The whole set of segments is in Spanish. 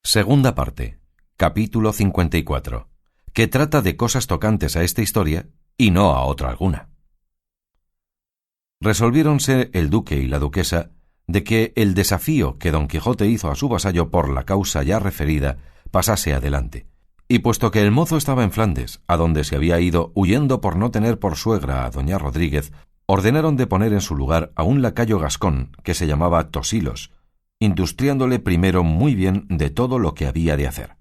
Segunda parte, capítulo 54, que trata de cosas tocantes a esta historia y no a otra alguna. Resolviéronse el duque y la duquesa de que el desafío que Don Quijote hizo a su vasallo por la causa ya referida pasase adelante, y puesto que el mozo estaba en Flandes, a donde se había ido huyendo por no tener por suegra a doña Rodríguez, ordenaron de poner en su lugar a un lacayo gascón que se llamaba Tosilos, industriándole primero muy bien de todo lo que había de hacer.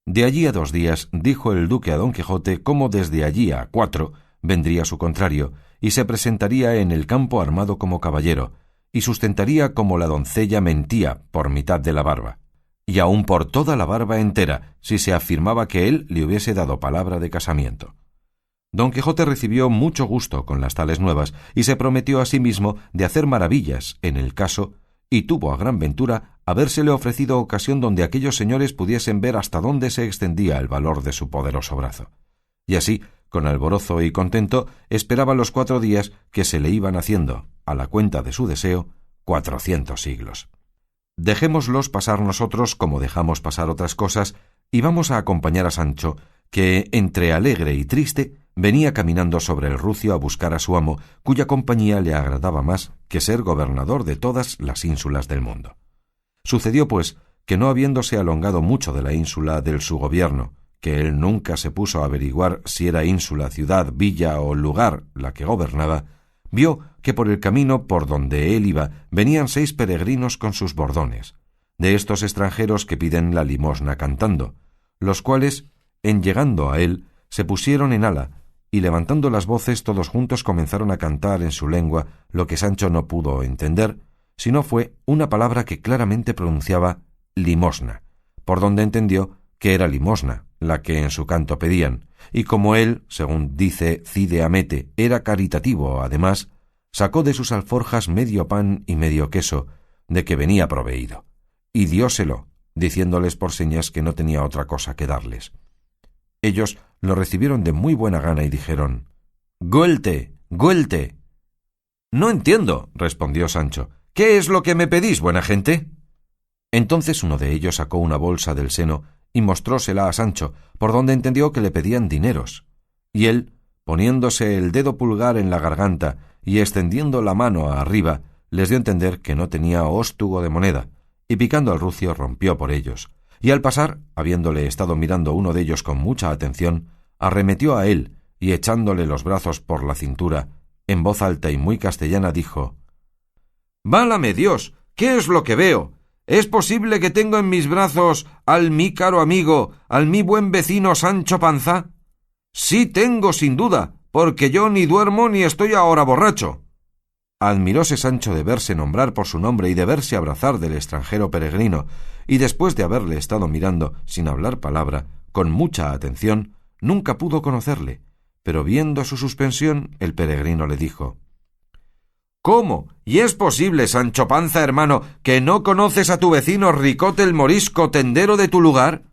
De allí a 2 días dijo el duque a Don Quijote cómo desde allí a 4 vendría su contrario, y se presentaría en el campo armado como caballero, y sustentaría como la doncella mentía por mitad de la barba, y aun por toda la barba entera, si se afirmaba que él le hubiese dado palabra de casamiento. Don Quijote recibió mucho gusto con las tales nuevas, y se prometió a sí mismo de hacer maravillas en el caso, y tuvo a gran ventura habérsele ofrecido ocasión donde aquellos señores pudiesen ver hasta dónde se extendía el valor de su poderoso brazo. Y así, con alborozo y contento, esperaba los 4 días que se le iban haciendo, a la cuenta de su deseo, 400 siglos. Dejémoslos pasar nosotros como dejamos pasar otras cosas, y vamos a acompañar a Sancho, que, entre alegre y triste, venía caminando sobre el rucio a buscar a su amo, cuya compañía le agradaba más que ser gobernador de todas las ínsulas del mundo. Sucedió, pues, que no habiéndose alongado mucho de la ínsula del su gobierno, que él nunca se puso a averiguar si era ínsula, ciudad, villa o lugar la que gobernaba, vio que por el camino por donde él iba venían 6 peregrinos con sus bordones, de estos extranjeros que piden la limosna cantando, los cuales, en llegando a él, se pusieron en ala, y levantando las voces todos juntos comenzaron a cantar en su lengua lo que Sancho no pudo entender, sino fue una palabra que claramente pronunciaba limosna, por donde entendió que era limosna la que en su canto pedían, y como él, según dice Cide Hamete, era caritativo además, sacó de sus alforjas medio pan y medio queso, de que venía proveído, y dióselo, diciéndoles por señas que no tenía otra cosa que darles. Ellos lo recibieron de muy buena gana y dijeron: «¡Guelte! ¡Guelte!». «No entiendo», respondió Sancho. «¿Qué es lo que me pedís, buena gente?». Entonces uno de ellos sacó una bolsa del seno y mostrósela a Sancho, por donde entendió que le pedían dineros. Y él, poniéndose el dedo pulgar en la garganta y extendiendo la mano arriba, les dio a entender que no tenía óstugo de moneda, y picando al rucio rompió por ellos. Y al pasar, habiéndole estado mirando uno de ellos con mucha atención, arremetió a él, y echándole los brazos por la cintura, en voz alta y muy castellana dijo: «¡Válame Dios! ¿Qué es lo que veo? ¿Es posible que tengo en mis brazos al mi caro amigo, al mi buen vecino Sancho Panza? Sí tengo, sin duda, porque yo ni duermo ni estoy ahora borracho». Admiróse Sancho de verse nombrar por su nombre y de verse abrazar del extranjero peregrino, y después de haberle estado mirando, sin hablar palabra, con mucha atención, nunca pudo conocerle, pero viendo su suspensión, el peregrino le dijo: «¿Cómo? ¿Y es posible, Sancho Panza, hermano, que no conoces a tu vecino Ricote el Morisco, tendero de tu lugar?».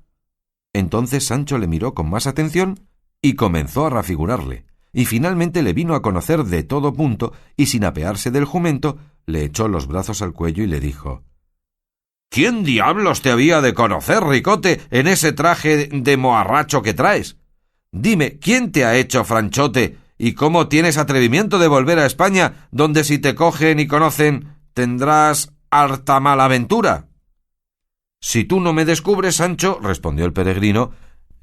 Entonces Sancho le miró con más atención y comenzó a rafigurarle, y finalmente le vino a conocer de todo punto, y sin apearse del jumento, le echó los brazos al cuello y le dijo: «¿Quién diablos te había de conocer, Ricote, en ese traje de moharracho que traes? Dime, ¿quién te ha hecho franchote, y cómo tienes atrevimiento de volver a España, donde si te cogen y conocen, tendrás harta mala aventura?» «Si tú no me descubres, Sancho», respondió el peregrino,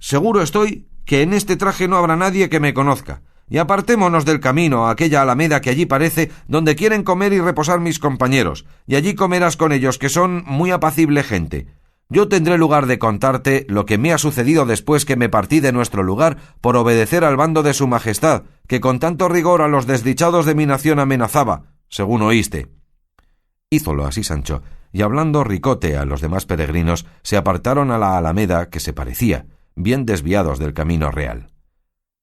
«seguro estoy que en este traje no habrá nadie que me conozca, y apartémonos del camino a aquella alameda que allí parece, donde quieren comer y reposar mis compañeros, y allí comerás con ellos, que son muy apacible gente. Yo tendré lugar de contarte lo que me ha sucedido después que me partí de nuestro lugar por obedecer al bando de su majestad, que con tanto rigor a los desdichados de mi nación amenazaba, según oíste». Hízolo así Sancho, y hablando Ricote a los demás peregrinos, se apartaron a la alameda que se parecía, bien desviados del camino real.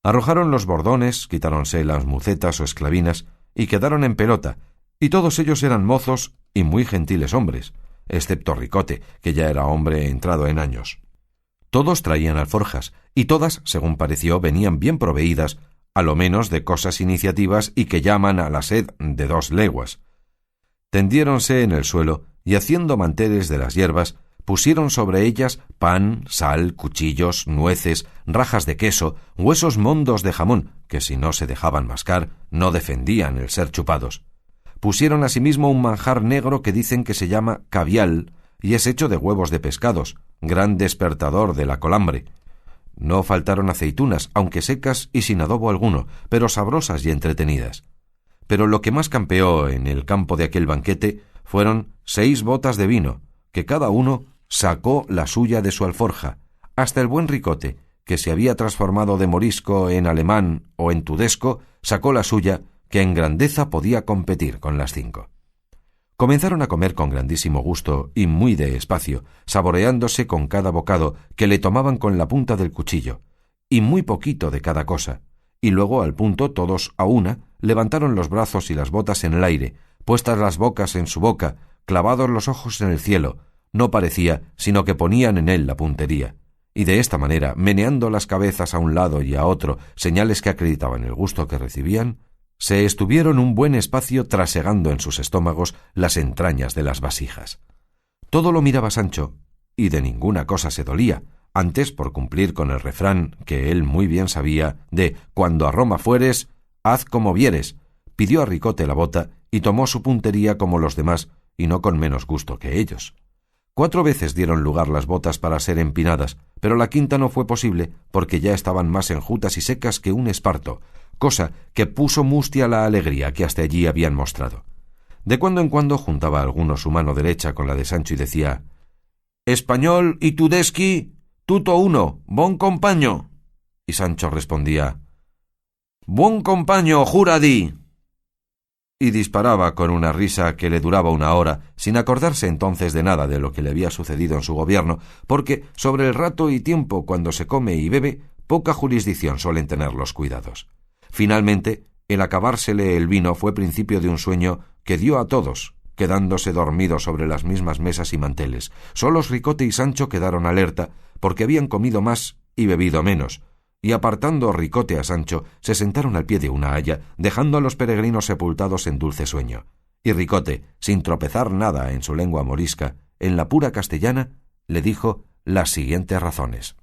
Arrojaron los bordones, quitáronse las mucetas o esclavinas, y quedaron en pelota, y todos ellos eran mozos y muy gentiles hombres, excepto Ricote, que ya era hombre entrado en años. Todos traían alforjas, y todas, según pareció, venían bien proveídas, a lo menos de cosas iniciativas y que llaman a la sed de 2 leguas. Tendiéronse en el suelo, y haciendo manteles de las hierbas, pusieron sobre ellas pan, sal, cuchillos, nueces, rajas de queso, huesos mondos de jamón, que si no se dejaban mascar, no defendían el ser chupados. Pusieron asimismo un manjar negro que dicen que se llama cavial, y es hecho de huevos de pescados, gran despertador de la colambre. No faltaron aceitunas, aunque secas y sin adobo alguno, pero sabrosas y entretenidas. Pero lo que más campeó en el campo de aquel banquete fueron 6 botas de vino, que cada uno sacó la suya de su alforja, hasta el buen Ricote, que se había transformado de morisco en alemán o en tudesco, sacó la suya, que en grandeza podía competir con las 5. Comenzaron a comer con grandísimo gusto y muy de espacio, saboreándose con cada bocado que le tomaban con la punta del cuchillo, y muy poquito de cada cosa, y luego al punto todos a una levantaron los brazos y las botas en el aire, puestas las bocas en su boca, clavados los ojos en el cielo, no parecía sino que ponían en él la puntería, y de esta manera, meneando las cabezas a un lado y a otro, señales que acreditaban el gusto que recibían, se estuvieron un buen espacio trasegando en sus estómagos las entrañas de las vasijas. Todo lo miraba Sancho, y de ninguna cosa se dolía, antes por cumplir con el refrán que él muy bien sabía de «cuando a Roma fueres, haz como vieres», pidió a Ricote la bota y tomó su puntería como los demás, y no con menos gusto que ellos. 4 veces dieron lugar las botas para ser empinadas, pero la quinta no fue posible porque ya estaban más enjutas y secas que un esparto, cosa que puso mustia la alegría que hasta allí habían mostrado. De cuando en cuando juntaba alguno su mano derecha con la de Sancho y decía: «Español y tudesqui, tuto uno, bon compaño». Y Sancho respondía: «Bon compaño, jura di». Y disparaba con una risa que le duraba 1 hora, sin acordarse entonces de nada de lo que le había sucedido en su gobierno, porque sobre el rato y tiempo cuando se come y bebe, poca jurisdicción suelen tener los cuidados. Finalmente, el acabársele el vino fue principio de un sueño que dio a todos, quedándose dormidos sobre las mismas mesas y manteles. Solos Ricote y Sancho quedaron alerta, porque habían comido más y bebido menos, y apartando Ricote a Sancho, se sentaron al pie de una haya, dejando a los peregrinos sepultados en dulce sueño. Y Ricote, sin tropezar nada en su lengua morisca, en la pura castellana, le dijo las siguientes razones.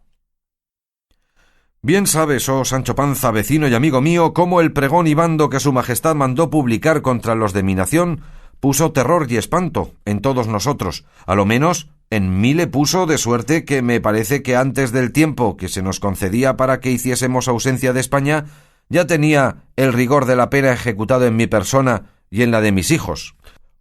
«Bien sabes, oh Sancho Panza, vecino y amigo mío, cómo el pregón y bando que su majestad mandó publicar contra los de mi nación puso terror y espanto en todos nosotros, a lo menos en mí le puso, de suerte que me parece que antes del tiempo que se nos concedía para que hiciésemos ausencia de España, ya tenía el rigor de la pena ejecutado en mi persona y en la de mis hijos.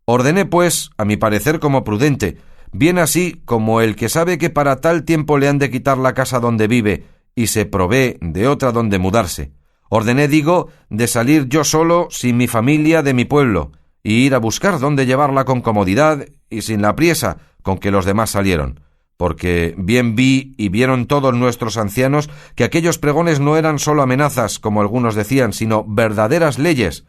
Ordené, pues, a mi parecer como prudente, bien así como el que sabe que para tal tiempo le han de quitar la casa donde vive y se provee de otra donde mudarse. Ordené, digo, de salir yo solo, sin mi familia, de mi pueblo, y ir a buscar dónde llevarla con comodidad y sin la priesa con que los demás salieron, porque bien vi y vieron todos nuestros ancianos que aquellos pregones no eran solo amenazas, como algunos decían, sino verdaderas leyes,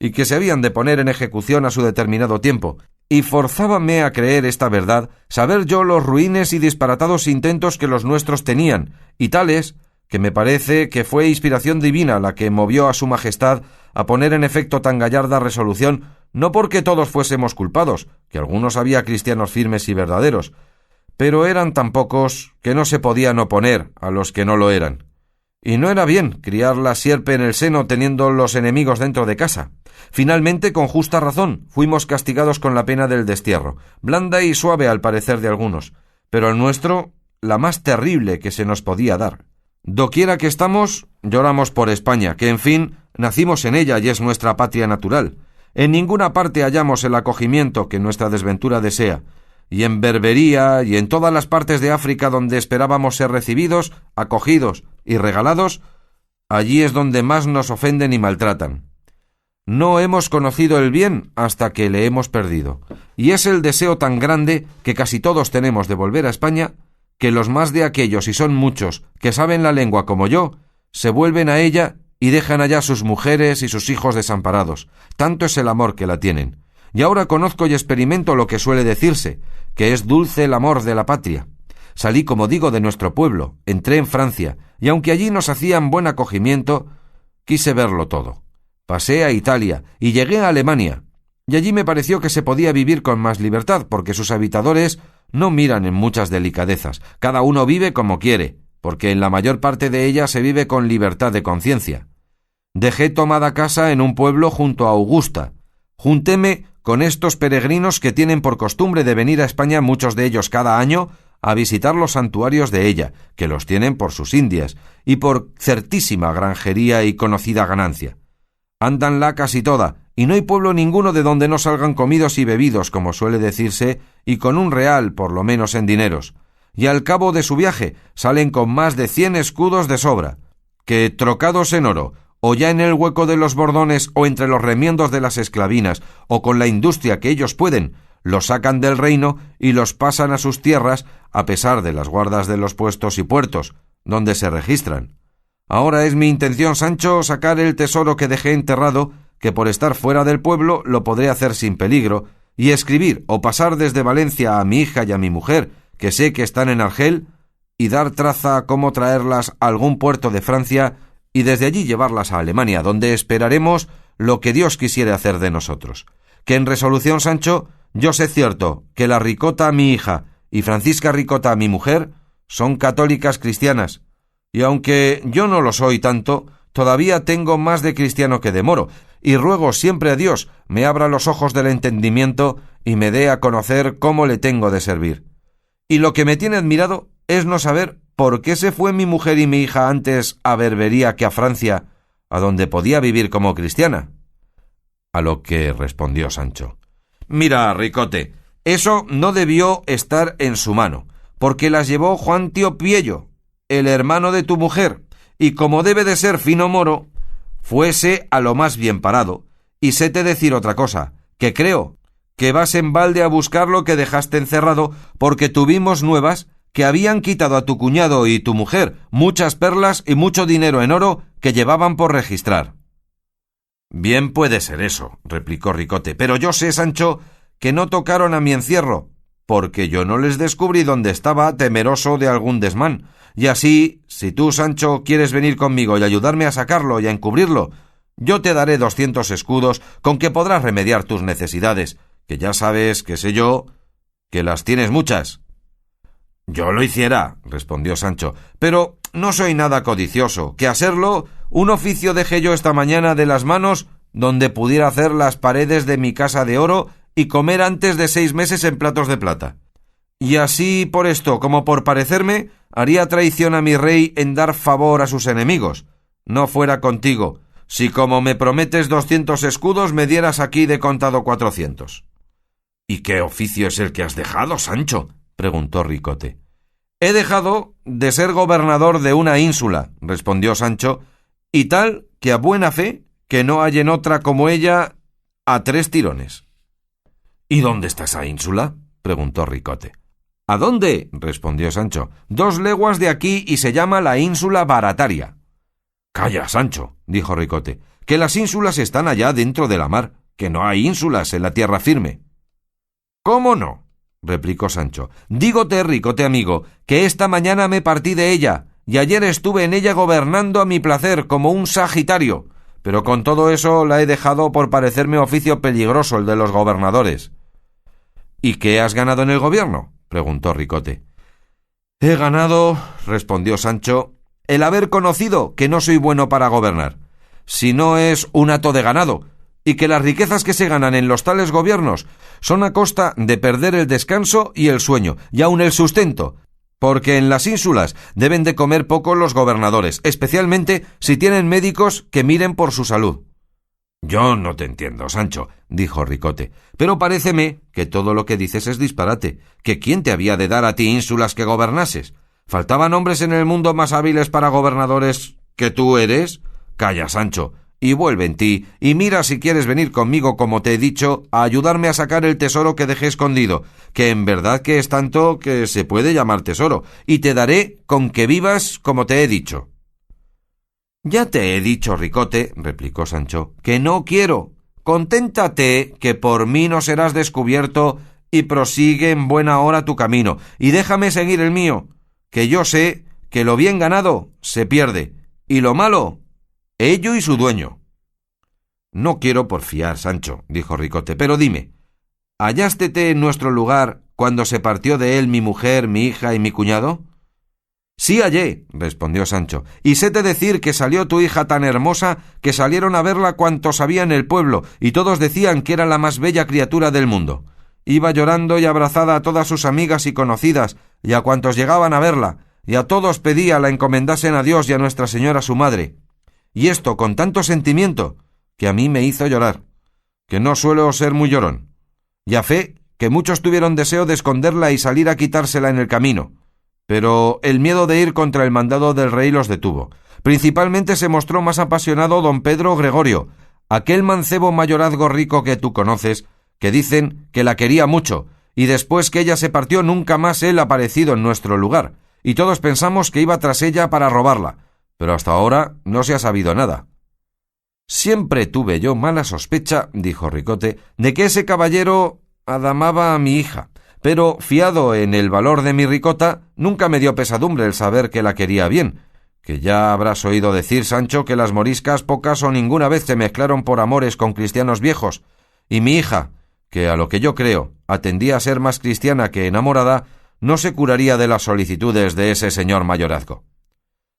y que se habían de poner en ejecución a su determinado tiempo, y forzábame a creer esta verdad, saber yo los ruines y disparatados intentos que los nuestros tenían, y tales, que me parece que fue inspiración divina la que movió a su majestad a poner en efecto tan gallarda resolución, no porque todos fuésemos culpados, que algunos había cristianos firmes y verdaderos, pero eran tan pocos que no se podían oponer a los que no lo eran. Y no era bien criar la sierpe en el seno teniendo los enemigos dentro de casa. Finalmente, con justa razón, fuimos castigados con la pena del destierro, blanda y suave al parecer de algunos, pero el nuestro, la más terrible que se nos podía dar. Doquiera que estamos, lloramos por España, que en fin, nacimos en ella y es nuestra patria natural. En ninguna parte hallamos el acogimiento que nuestra desventura desea, y en Berbería y en todas las partes de África donde esperábamos ser recibidos, acogidos y regalados, allí es donde más nos ofenden y maltratan. No hemos conocido el bien hasta que le hemos perdido, y es el deseo tan grande que casi todos tenemos de volver a España, que los más de aquellos, y son muchos, que saben la lengua como yo, se vuelven a ella y dejan allá sus mujeres y sus hijos desamparados. Tanto es el amor que la tienen. Y ahora conozco y experimento lo que suele decirse, que es dulce el amor de la patria. Salí, como digo, de nuestro pueblo, entré en Francia, y aunque allí nos hacían buen acogimiento, quise verlo todo. Pasé a Italia y llegué a Alemania, y allí me pareció que se podía vivir con más libertad, porque sus habitadores no miran en muchas delicadezas, cada uno vive como quiere, porque en la mayor parte de ellas se vive con libertad de conciencia. Dejé tomada casa en un pueblo junto a Augusta. Juntéme con estos peregrinos que tienen por costumbre de venir a España, muchos de ellos cada año, a visitar los santuarios de ella, que los tienen por sus indias, y por certísima granjería y conocida ganancia. Ándanla casi toda, y no hay pueblo ninguno de donde no salgan comidos y bebidos, como suele decirse, y con un real, por lo menos en dineros. Y al cabo de su viaje salen con más de 100 escudos de sobra, que trocados en oro, o ya en el hueco de los bordones o entre los remiendos de las esclavinas, o con la industria que ellos pueden, los sacan del reino y los pasan a sus tierras a pesar de las guardas de los puestos y puertos, donde se registran. Ahora es mi intención, Sancho, sacar el tesoro que dejé enterrado, que por estar fuera del pueblo lo podré hacer sin peligro, y escribir o pasar desde Valencia a mi hija y a mi mujer, que sé que están en Argel, y dar traza a cómo traerlas a algún puerto de Francia y desde allí llevarlas a Alemania, donde esperaremos lo que Dios quisiere hacer de nosotros. Que en resolución, Sancho, yo sé cierto que la Ricota, mi hija, y Francisca Ricota, mi mujer, son católicas cristianas, y aunque yo no lo soy tanto, todavía tengo más de cristiano que de moro, y ruego siempre a Dios me abra los ojos del entendimiento y me dé a conocer cómo le tengo de servir. Y lo que me tiene admirado es no saber por qué se fue mi mujer y mi hija antes a Berbería que a Francia, a donde podía vivir como cristiana. A lo que respondió Sancho: Mira, Ricote, eso no debió estar en su mano, porque las llevó Juan Tío Piello, el hermano de tu mujer, y como debe de ser fino moro, fuese a lo más bien parado. Y séte decir otra cosa, que creo que vas en balde a buscar lo que dejaste encerrado, porque tuvimos nuevas que habían quitado a tu cuñado y tu mujer muchas perlas y mucho dinero en oro que llevaban por registrar. Bien puede ser eso, replicó Ricote, pero yo sé, Sancho, que no tocaron a mi encierro, porque yo no les descubrí dónde estaba, temeroso de algún desmán. Y así, si tú, Sancho, quieres venir conmigo y ayudarme a sacarlo y a encubrirlo, yo te daré 200 escudos con que podrás remediar tus necesidades, que ya sabes, que sé yo, que las tienes muchas. Yo lo hiciera, respondió Sancho, pero no soy nada codicioso, que a serlo, un oficio dejé yo esta mañana de las manos donde pudiera hacer las paredes de mi casa de oro y comer antes de 6 meses en platos de plata. Y así por esto como por parecerme, haría traición a mi rey en dar favor a sus enemigos. No fuera contigo, si como me prometes 200 escudos me dieras aquí de contado 400. ¿Y qué oficio es el que has dejado, Sancho?, preguntó Ricote. He dejado de ser gobernador de una ínsula, respondió Sancho, y tal que a buena fe que no hay en otra como ella a 3 tirones. ¿Y dónde está esa ínsula?, preguntó Ricote. ¿A dónde?, respondió Sancho. 2 leguas de aquí y se llama la ínsula Barataria. Calla, Sancho, dijo Ricote, que las ínsulas están allá dentro de la mar, que no hay ínsulas en la tierra firme. ¿Cómo no?, replicó Sancho. Dígote, Ricote amigo, que esta mañana me partí de ella, y ayer estuve en ella gobernando a mi placer como un sagitario, pero con todo eso la he dejado por parecerme oficio peligroso el de los gobernadores. ¿Y qué has ganado en el gobierno?, preguntó Ricote. He ganado, respondió Sancho, el haber conocido que no soy bueno para gobernar, si no es un hato de ganado, y que las riquezas que se ganan en los tales gobiernos son a costa de perder el descanso y el sueño, y aun el sustento, porque en las ínsulas deben de comer poco los gobernadores, especialmente si tienen médicos que miren por su salud. Yo no te entiendo, Sancho, dijo Ricote, pero paréceme que todo lo que dices es disparate, que ¿quién te había de dar a ti ínsulas que gobernases? ¿Faltaban hombres en el mundo más hábiles para gobernadores que tú eres? Calla, Sancho, y vuelve en ti, y mira si quieres venir conmigo, como te he dicho, a ayudarme a sacar el tesoro que dejé escondido, que en verdad que es tanto que se puede llamar tesoro, y te daré con que vivas como te he dicho. Ya te he dicho, Ricote, replicó Sancho, que no quiero. Conténtate que por mí no serás descubierto y prosigue en buena hora tu camino, y déjame seguir el mío, que yo sé que lo bien ganado se pierde, y lo malo, ello y su dueño. No quiero porfiar, Sancho, dijo Ricote, pero dime, hallástete en nuestro lugar cuando se partió de él mi mujer, mi hija y mi cuñado? Sí hallé, respondió Sancho, y séte decir que salió tu hija tan hermosa que salieron a verla cuantos había en el pueblo, y todos decían que era la más bella criatura del mundo. Iba llorando y abrazada a todas sus amigas y conocidas, y a cuantos llegaban a verla, y a todos pedía la encomendasen a Dios y a Nuestra Señora su madre. Y esto con tanto sentimiento, que a mí me hizo llorar, que no suelo ser muy llorón. Y a fe que muchos tuvieron deseo de esconderla y salir a quitársela en el camino, pero el miedo de ir contra el mandado del rey los detuvo. Principalmente se mostró más apasionado don Pedro Gregorio, aquel mancebo mayorazgo rico que tú conoces, que dicen que la quería mucho, y después que ella se partió nunca más él ha aparecido en nuestro lugar, y todos pensamos que iba tras ella para robarla, pero hasta ahora no se ha sabido nada. Siempre tuve yo mala sospecha, dijo Ricote, de que ese caballero adamaba a mi hija, pero fiado en el valor de mi Ricota, nunca me dio pesadumbre el saber que la quería bien, que ya habrás oído decir, Sancho, que las moriscas pocas o ninguna vez se mezclaron por amores con cristianos viejos, y mi hija, que a lo que yo creo atendía a ser más cristiana que enamorada, no se curaría de las solicitudes de ese señor mayorazgo.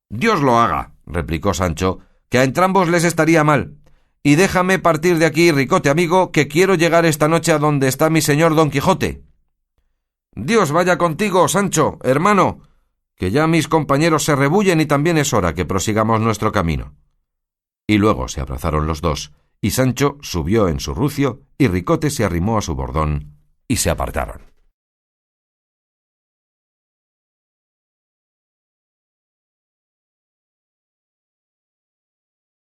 Dios lo haga, replicó Sancho, que a entrambos les estaría mal. Y déjame partir de aquí, Ricote amigo, que quiero llegar esta noche a donde está mi señor Don Quijote. Dios vaya contigo, Sancho, hermano, que ya mis compañeros se rebullen y también es hora que prosigamos nuestro camino. Y luego se abrazaron los dos, y Sancho subió en su rucio, y Ricote se arrimó a su bordón, y se apartaron.